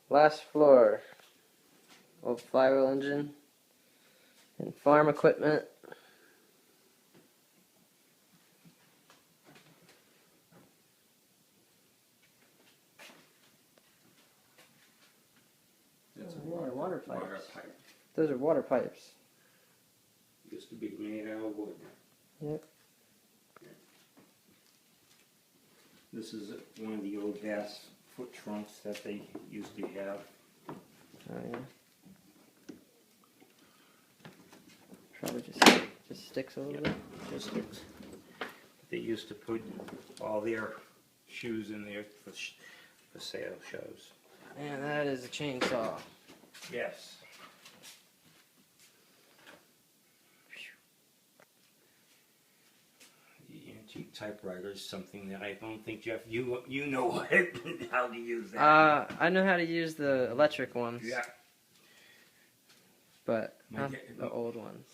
Last floor. Old flywheel engine. And farm equipment. That's a water pipes. Water pipe. Those are water pipes. Used to be made out of wood. Yep. This is one of the old gas foot trunks that they used to have. Oh yeah. Probably just sticks a little bit. Just sticks. They used to put all their shoes in there for sale shows. Man, that is a chainsaw. Yes. The antique typewriter is something that I don't think, Jeff, you know how to use that. I know how to use the electric ones. Yeah. But not the old ones.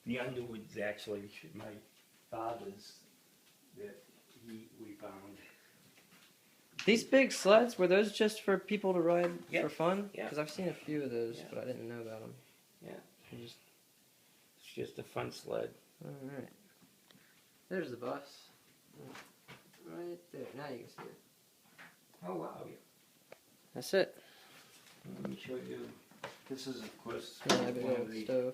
The Underwood's actually my father's that we found. These big sleds, were those just for people to ride for fun? Yeah. Because I've seen a few of those, but I didn't know about them. Yeah. It's just a fun sled. Alright. There's the bus. Right there. Now you can see it. Oh, wow. Yeah. That's it. Let me show you. This is, of course, Yeah, big one old of the stove.